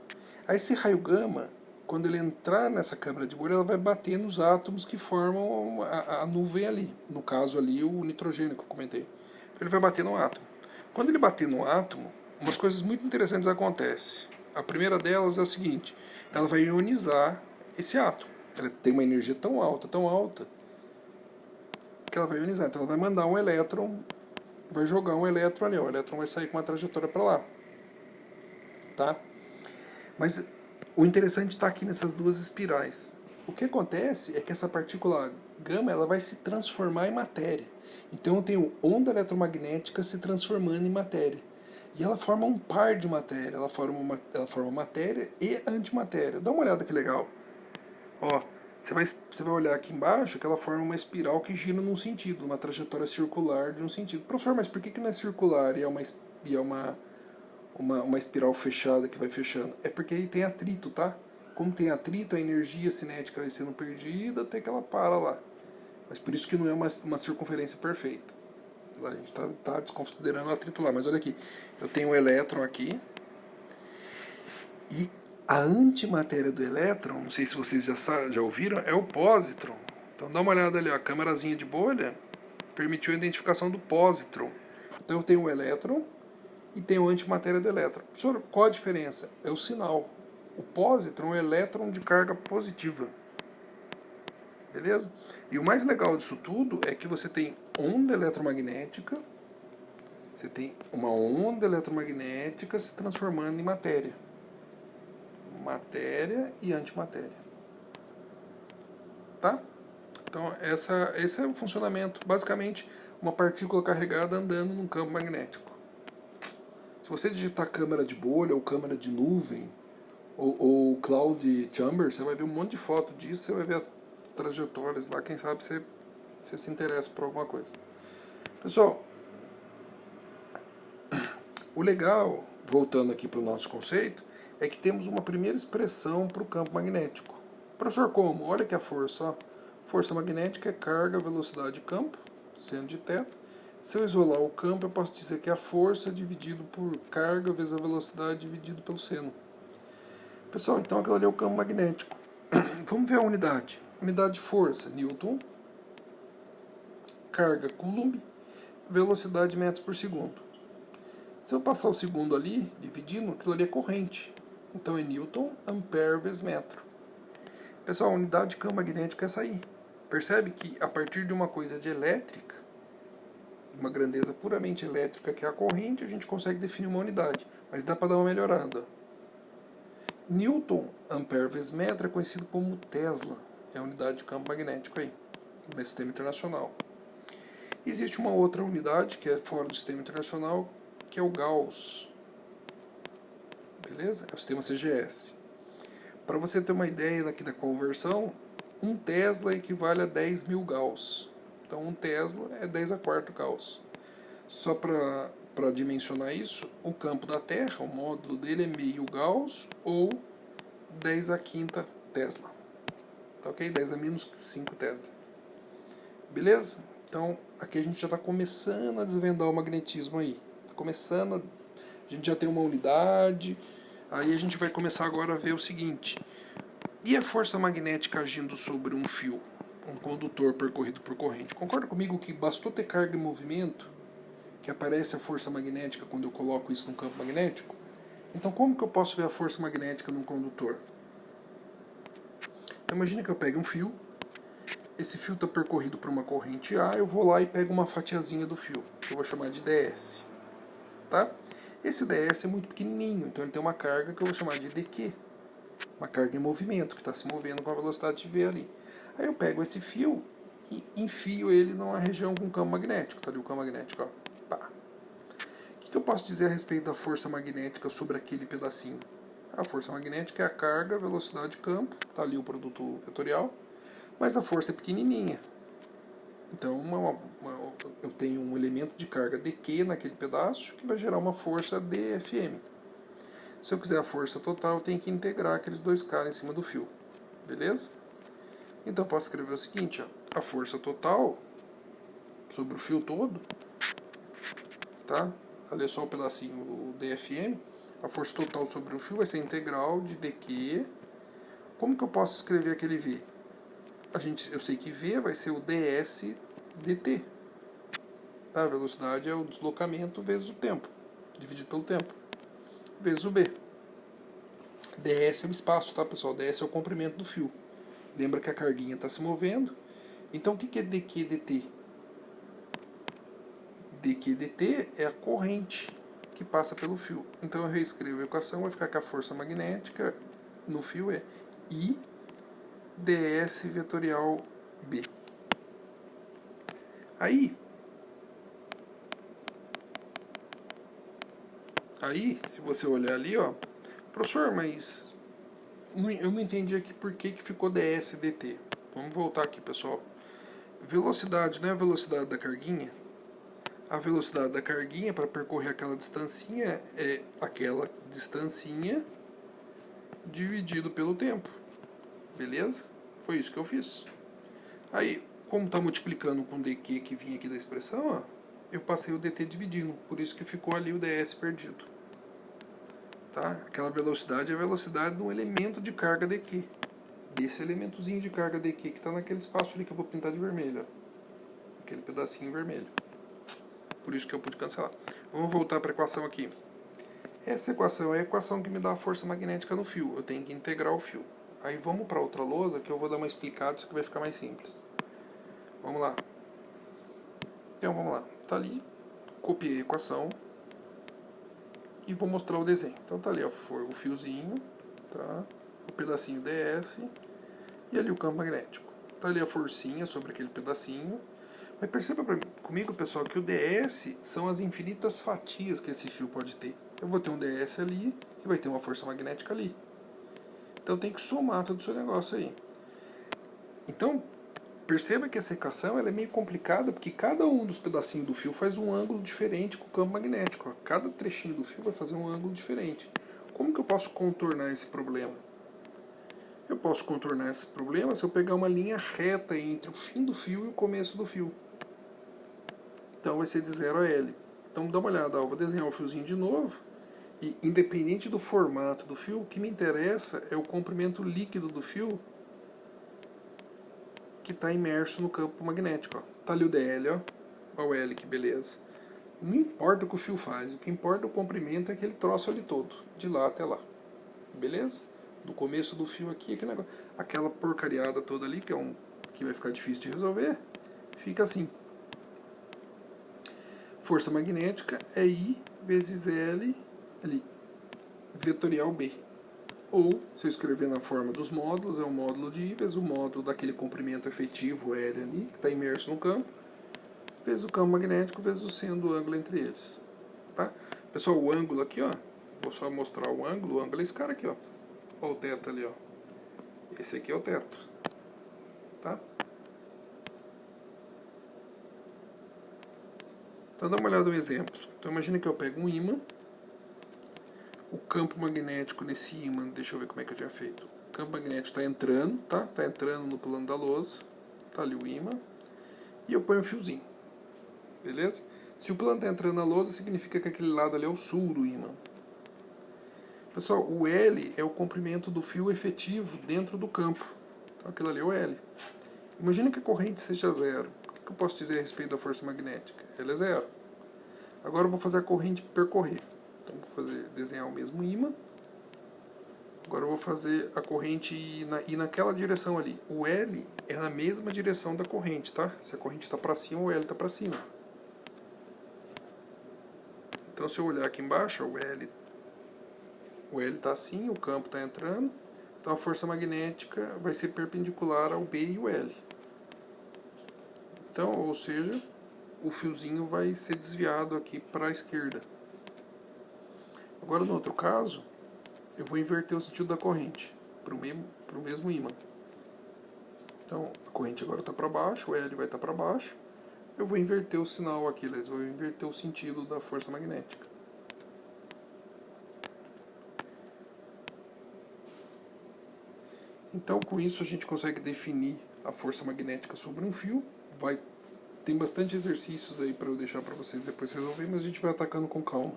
Aí esse raio gama, quando ele entrar nessa câmara de bolha, ela vai bater nos átomos que formam a nuvem ali. No caso ali, o nitrogênio que eu comentei. Ele vai bater no átomo. Quando ele bater no átomo, umas coisas muito interessantes acontecem. A primeira delas é o seguinte: ela vai ionizar esse átomo. Ela tem uma energia tão alta, que ela vai ionizar. Então ela vai mandar um elétron, vai jogar um elétron ali. O elétron vai sair com uma trajetória para lá. Tá? Mas o interessante está aqui nessas duas espirais. O que acontece é que essa partícula gama ela vai se transformar em matéria. Então eu tenho onda eletromagnética se transformando em matéria. E ela forma um par de matéria. Ela forma matéria e antimatéria. Dá uma olhada que legal. Ó, você vai olhar aqui embaixo que ela forma uma espiral que gira num sentido, uma trajetória circular de um sentido. Professor, mas por que não é circular e é uma espiral fechada que vai fechando? É porque aí tem atrito, tá? Como tem atrito, a energia cinética vai sendo perdida até que ela para lá. Mas por isso que não é uma circunferência perfeita. A gente está desconsiderando o atrito lá. Mas olha aqui, eu tenho um elétron aqui. E a antimatéria do elétron, não sei se vocês já ouviram, é o pósitron. Então dá uma olhada ali, ó, a câmarazinha de bolha permitiu a identificação do pósitron. Então eu tenho o elétron e tenho a antimatéria do elétron. Professor, qual a diferença? É o sinal. O pósitron é um elétron de carga positiva. Beleza? E o mais legal disso tudo é que você tem onda eletromagnética, você tem uma onda eletromagnética se transformando em matéria. matéria e antimatéria. Tá? Então, esse é o funcionamento. Basicamente, uma partícula carregada andando num campo magnético. Se você digitar câmara de bolha ou câmara de nuvem ou cloud chamber, você vai ver um monte de foto disso, você vai ver as trajetórias lá, quem sabe você se interessa por alguma coisa. Pessoal, o legal, voltando aqui para o nosso conceito, é que temos uma primeira expressão para o campo magnético. Professor, como? Olha que a força, ó. Força magnética é carga, velocidade de campo, seno de θ. Se eu isolar o campo, eu posso dizer que é a força dividido por carga vezes a velocidade dividido pelo seno. Pessoal, então aquilo ali é o campo magnético. Vamos ver a unidade. Unidade de força, Newton. Carga, Coulomb. Velocidade, metros por segundo. Se eu passar o segundo ali, dividindo, aquilo ali é corrente. Então é Newton, ampere vezes metro. Pessoal, a unidade de campo magnético é essa aí. Percebe que a partir de uma coisa de elétrica, uma grandeza puramente elétrica que é a corrente, a gente consegue definir uma unidade. Mas dá para dar uma melhorada. Newton, ampere vezes metro, é conhecido como Tesla. É a unidade de campo magnético aí, no sistema internacional. Existe uma outra unidade que é fora do sistema internacional, que é o Gauss. Beleza? É o sistema CGS. Para você ter uma ideia daqui da conversão, 1 Tesla equivale a 10 mil Gauss. Então 1 Tesla é 10 a quarto Gauss. Só para dimensionar isso, o campo da Terra, o módulo dele é meio Gauss ou 10 a quinta Tesla. Tá ok? 10 a menos 5 Tesla. Beleza? Então aqui a gente já está começando a desvendar o magnetismo aí. Tá começando, a gente já tem uma unidade. Aí a gente vai começar agora a ver o seguinte. E a força magnética agindo sobre um fio? Um condutor percorrido por corrente. Concorda comigo que bastou ter carga e movimento que aparece a força magnética quando eu coloco isso no campo magnético? Então como que eu posso ver a força magnética num condutor? Então, imagina que eu pegue um fio, esse fio está percorrido por uma corrente A, eu vou lá e pego uma fatiazinha do fio, que eu vou chamar de ds. Tá? Esse ds é muito pequenininho, então ele tem uma carga que eu vou chamar de dq. Uma carga em movimento, que está se movendo com a velocidade de v ali. Aí eu pego esse fio e enfio ele numa região com campo magnético. Está ali o campo magnético, ó. Pá. O que eu posso dizer a respeito da força magnética sobre aquele pedacinho? A força magnética é a carga, velocidade de campo, está ali o produto vetorial, mas a força é pequenininha. Então eu tenho um elemento de carga dq naquele pedaço que vai gerar uma força dFm. Se eu quiser a força total, eu tenho que integrar aqueles dois caras em cima do fio. Beleza? Então eu posso escrever o seguinte, ó, a força total sobre o fio todo, tá? Ali é só um pedacinho, o dFm. A força total sobre o fio vai ser integral de dq. Como que eu posso escrever aquele v? Eu sei que v vai ser o ds dt. Tá? A velocidade é o deslocamento vezes o tempo, dividido pelo tempo, vezes o b. ds é o espaço, tá, pessoal? ds é o comprimento do fio. Lembra que a carguinha está se movendo. Então o que é dq dt? dq dt é a corrente que passa pelo fio. Então eu reescrevo a equação, vai ficar que a força magnética no fio é I ds vetorial b. Aí, se você olhar ali, ó, professor, mas eu não entendi aqui por que ficou ds dt. Vamos voltar aqui, pessoal. Velocidade não é a velocidade da carguinha? A velocidade da carguinha para percorrer aquela distancinha é aquela distancinha dividido pelo tempo. Beleza? Foi isso que eu fiz. Aí, como está multiplicando com o dq que vinha aqui da expressão, ó, eu passei o dt dividindo. Por isso que ficou ali o ds perdido. Tá? Aquela velocidade é a velocidade do elemento de carga dq. Desse elementozinho de carga dq que está naquele espaço ali que eu vou pintar de vermelho. Ó. Aquele pedacinho vermelho. Por isso que eu pude cancelar. Vamos voltar para a equação aqui. Essa equação é a equação que me dá a força magnética no fio. Eu tenho que integrar o fio. Aí vamos para outra lousa que eu vou dar uma explicada, isso aqui vai ficar mais simples. Vamos lá. Então vamos lá. Tá ali. Copiei a equação. E vou mostrar o desenho. Então tá ali ó, o fiozinho. tá? O pedacinho DS e ali o campo magnético. Tá ali a forcinha sobre aquele pedacinho. Mas perceba comigo, pessoal, que o DS são as infinitas fatias que esse fio pode ter. Eu vou ter um DS ali e vai ter uma força magnética ali. Então tem que somar todo o seu negócio aí. Então, perceba que essa equação ela é meio complicada, porque cada um dos pedacinhos do fio faz um ângulo diferente com o campo magnético. Ó. Cada trechinho do fio vai fazer um ângulo diferente. Como que eu posso contornar esse problema? Eu posso contornar esse problema se eu pegar uma linha reta entre o fim do fio e o começo do fio. Então vai ser de 0 a L. Então dá uma olhada, ó, eu vou desenhar o fiozinho de novo. E independente do formato do fio, o que me interessa é o comprimento líquido do fio que está imerso no campo magnético. Ó. Tá ali o DL, ó. Olha o L, que beleza. Não importa o que o fio faz, o que importa é o comprimento, é aquele troço ali todo, de lá até lá. Beleza? Do começo do fio aqui, aquele negócio, aquela porcariada toda ali, que vai ficar difícil de resolver, fica assim. Força magnética é I vezes L ali, vetorial B. Ou, se eu escrever na forma dos módulos, é o módulo de I vezes o módulo daquele comprimento efetivo L ali, que está imerso no campo, vezes o campo magnético, vezes o seno do ângulo entre eles. Tá? Pessoal, o ângulo aqui, ó, vou só mostrar o ângulo é esse cara aqui, ó. Olha o teto ali, ó. Esse aqui é o teto. Tá? Então dá uma olhada no exemplo. Então imagina que eu pego um ímã, o campo magnético nesse ímã, deixa eu ver como é que eu tinha feito. O campo magnético está entrando, tá? Está entrando no plano da lousa, tá ali o ímã, e eu ponho um fiozinho, beleza? Se o plano está entrando na lousa, significa que aquele lado ali é o sul do ímã. Pessoal, o L é o comprimento do fio efetivo dentro do campo. Então aquilo ali é o L. Imagina que a corrente seja zero. O que eu posso dizer a respeito da força magnética? Ela é zero. Agora eu vou fazer a corrente percorrer. Então vou desenhar o mesmo ímã. Agora eu vou fazer a corrente ir naquela direção ali. O L é na mesma direção da corrente, tá? Se a corrente está para cima, o L está para cima. Então se eu olhar aqui embaixo, o L está assim, o campo está entrando. Então a força magnética vai ser perpendicular ao B e o L. Então, ou seja, o fiozinho vai ser desviado aqui para a esquerda. Agora no outro caso, eu vou inverter o sentido da corrente para o mesmo ímã. Então a corrente agora está para baixo, o L vai estar para baixo. Eu vou inverter o sinal aqui, vou inverter o sentido da força magnética. Então com isso a gente consegue definir a força magnética sobre um fio. Tem bastante exercícios aí para eu deixar para vocês depois resolver, mas a gente vai atacando com calma.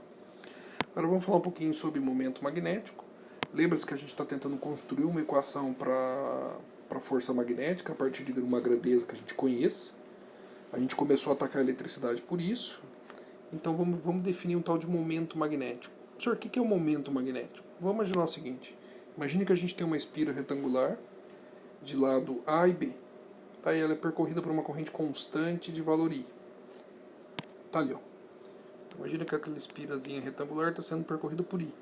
Agora vamos falar um pouquinho sobre momento magnético. Lembra-se que a gente está tentando construir uma equação para força magnética a partir de uma grandeza que a gente conheça. A gente começou a atacar a eletricidade por isso. Então vamos definir um tal de momento magnético. Senhor, o que é o momento magnético? Vamos imaginar o seguinte. Imagine que a gente tem uma espira retangular de lado A e B. Tá? E ela é percorrida por uma corrente constante de valor I. Tá ali, ó. Então, imagina que aquela espirazinha retangular está sendo percorrida por I.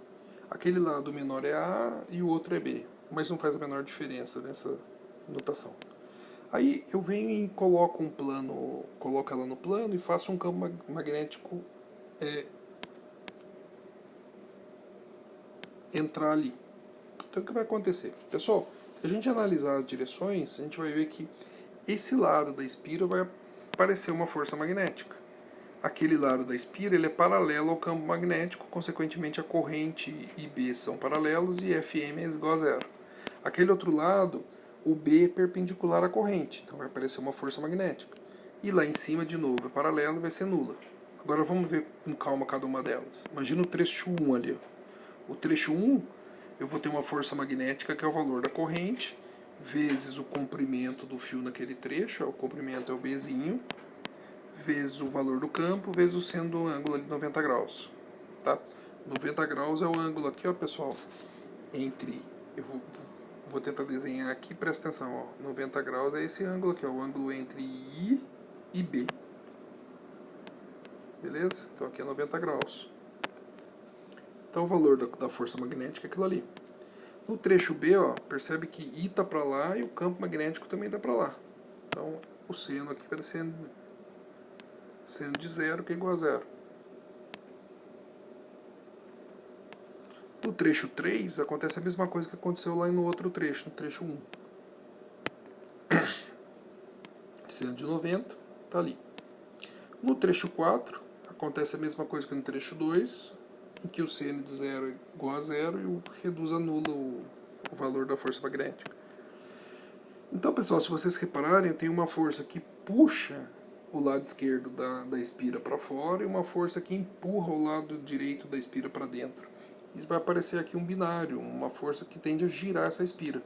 Aquele lado menor é A e o outro é B. Mas não faz a menor diferença nessa notação. Aí eu venho e coloco ela no plano e faço um campo magnético entrar ali. Então o que vai acontecer? Pessoal, se a gente analisar as direções, a gente vai ver que esse lado da espira vai aparecer uma força magnética. Aquele lado da espira ele é paralelo ao campo magnético, consequentemente a corrente e B são paralelos e FM é igual a zero. Aquele outro lado, o B é perpendicular à corrente, então vai aparecer uma força magnética. E lá em cima, de novo, é paralelo e vai ser nula. Agora vamos ver com calma cada uma delas. Imagina o trecho 1 ali. O trecho 1, eu vou ter uma força magnética que é o valor da corrente, vezes o comprimento do fio naquele trecho, o comprimento é o Bzinho, vezes o valor do campo, vezes o seno do ângulo de 90 graus. Tá? 90 graus é o ângulo aqui, ó, pessoal, entre... Eu vou tentar desenhar aqui, presta atenção, ó, 90 graus é esse ângulo aqui, ó, o ângulo entre I e B. Beleza? Então aqui é 90 graus. Então o valor da força magnética é aquilo ali. No trecho B, ó, percebe que I está para lá e o campo magnético também está para lá. Então, o seno aqui vai ser seno de zero, que é igual a zero. No trecho 3, acontece a mesma coisa que aconteceu lá no outro trecho, no trecho 1. Seno de 90, está ali. No trecho 4, acontece a mesma coisa que no trecho 2, em que o seno de zero é igual a zero e o reduz anula o valor da força magnética. Então, pessoal, se vocês repararem, eu tenho uma força que puxa o lado esquerdo da espira para fora e uma força que empurra o lado direito da espira para dentro. Isso vai aparecer aqui um binário, uma força que tende a girar essa espira.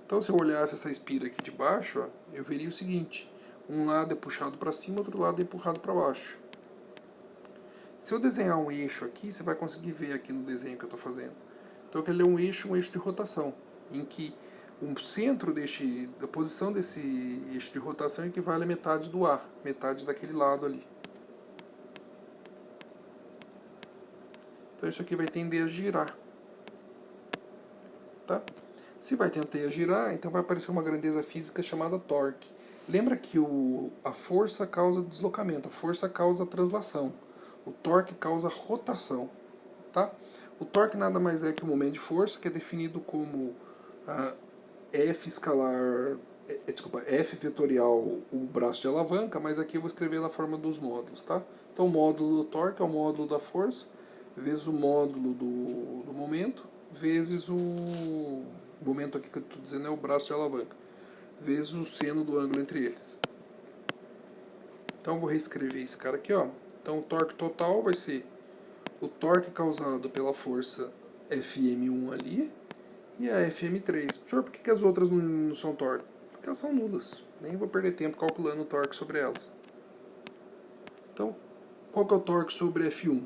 Então, se eu olhasse essa espira aqui de baixo, ó, eu veria o seguinte: um lado é puxado para cima, outro lado é empurrado para baixo. Se eu desenhar um eixo aqui, você vai conseguir ver aqui no desenho que eu estou fazendo. Então, ele é um eixo de rotação, em que o centro da posição desse eixo de rotação equivale a metade do A, metade daquele lado ali. Então, isso aqui vai tender a girar. Tá? Se vai tender a girar, então vai aparecer uma grandeza física chamada torque. Lembra que a força causa deslocamento, a força causa translação. O torque causa rotação. Tá? O torque nada mais é que o momento de força, que é definido como F escalar, F vetorial, o braço de alavanca, mas aqui eu vou escrever na forma dos módulos. Tá? Então o módulo do torque é o módulo da força, vezes o módulo do momento, vezes o momento aqui que eu estou dizendo é o braço de alavanca, vezes o seno do ângulo entre eles. Então eu vou reescrever esse cara aqui, ó. Então o torque total vai ser o torque causado pela força Fm1 ali e a Fm3. Senhor, por que as outras não são torque? Porque elas são nulas. Nem vou perder tempo calculando o torque sobre elas. Então, qual que é o torque sobre F1?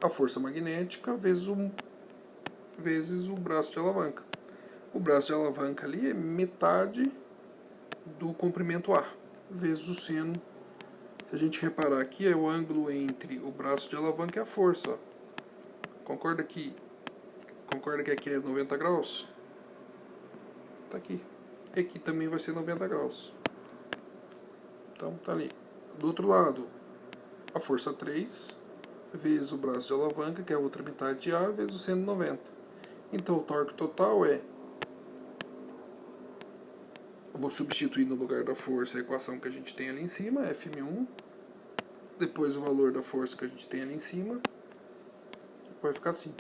A força magnética vezes o braço de alavanca. O braço de alavanca ali é metade do comprimento A, vezes o seno. Se a gente reparar aqui, é o ângulo entre o braço de alavanca e a força. Ó. Concorda que aqui é 90 graus? Tá aqui. E aqui também vai ser 90 graus. Então tá ali. Do outro lado, a força 3 vezes o braço de alavanca, que é a outra metade de A, vezes o seno 90. Então o torque total é... Eu vou substituir no lugar da força a equação que a gente tem ali em cima, Fm1, depois o valor da força que a gente tem ali em cima, vai ficar assim.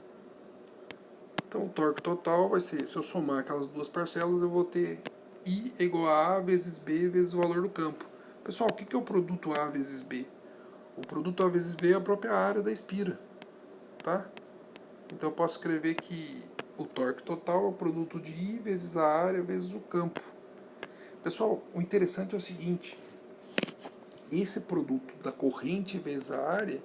Então o torque total vai ser, se eu somar aquelas duas parcelas, eu vou ter I igual a A vezes B vezes o valor do campo. Pessoal, o que é o produto A vezes B? O produto A vezes B é a própria área da espira. Tá? Então eu posso escrever que o torque total é o produto de I vezes a área vezes o campo. Pessoal, o interessante é o seguinte: esse produto da corrente vezes a área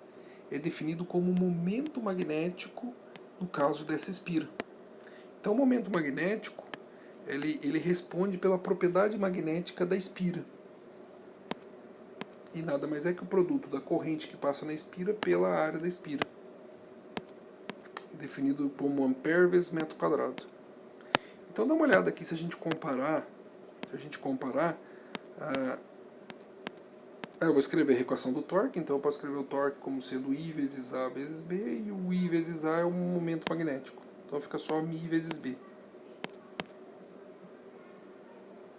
é definido como momento magnético no caso dessa espira. Então o momento magnético ele responde pela propriedade magnética da espira. E nada mais é que o produto da corrente que passa na espira pela área da espira. Definido como ampere vezes metro quadrado. Então dá uma olhada aqui se a gente comparar. Eu vou escrever a equação do torque, então eu posso escrever o torque como sendo I vezes A vezes B, e o I vezes A é um momento magnético. Então fica só μ vezes B.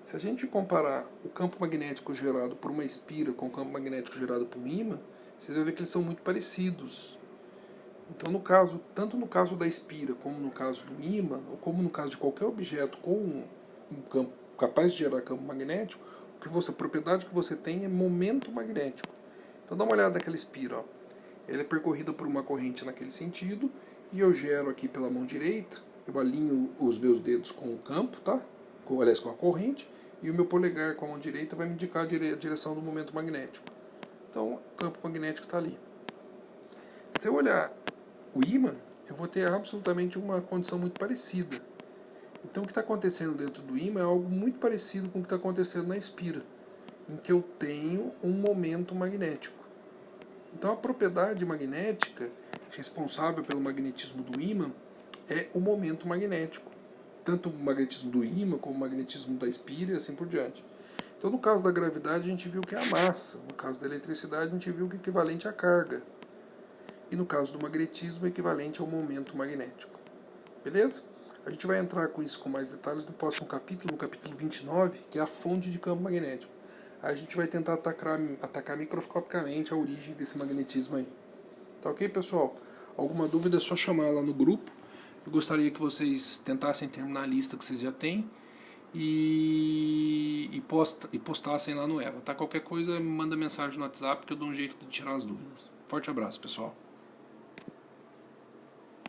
Se a gente comparar o campo magnético gerado por uma espira com o campo magnético gerado por um ímã, você vai ver que eles são muito parecidos. Então, tanto no caso da espira como no caso do ímã, ou como no caso de qualquer objeto com um campo capaz de gerar campo magnético, a propriedade que você tem é momento magnético. Então dá uma olhada naquela espira. Ó. Ela é percorrida por uma corrente naquele sentido, e eu gero aqui pela mão direita, eu alinho os meus dedos com o campo, tá? Com a corrente, e o meu polegar com a mão direita vai me indicar a direção do momento magnético. Então o campo magnético está ali. Se eu olhar o ímã, eu vou ter absolutamente uma condição muito parecida. Então o que está acontecendo dentro do ímã é algo muito parecido com o que está acontecendo na espira, em que eu tenho um momento magnético. Então a propriedade magnética responsável pelo magnetismo do ímã é o momento magnético. Tanto o magnetismo do ímã, como o magnetismo da espira e assim por diante. Então, no caso da gravidade, a gente viu que é a massa. No caso da eletricidade, a gente viu que é equivalente à carga. E no caso do magnetismo, é equivalente ao momento magnético. Beleza? A gente vai entrar com isso com mais detalhes no próximo capítulo, no capítulo 29, que é a fonte de campo magnético. Aí a gente vai tentar atacar microscopicamente a origem desse magnetismo aí. Tá ok, pessoal? Alguma dúvida é só chamar lá no grupo. Eu gostaria que vocês tentassem terminar a lista que vocês já têm e postassem lá no EVA. Tá? Qualquer coisa, me manda mensagem no WhatsApp que eu dou um jeito de tirar as dúvidas. Forte abraço, pessoal.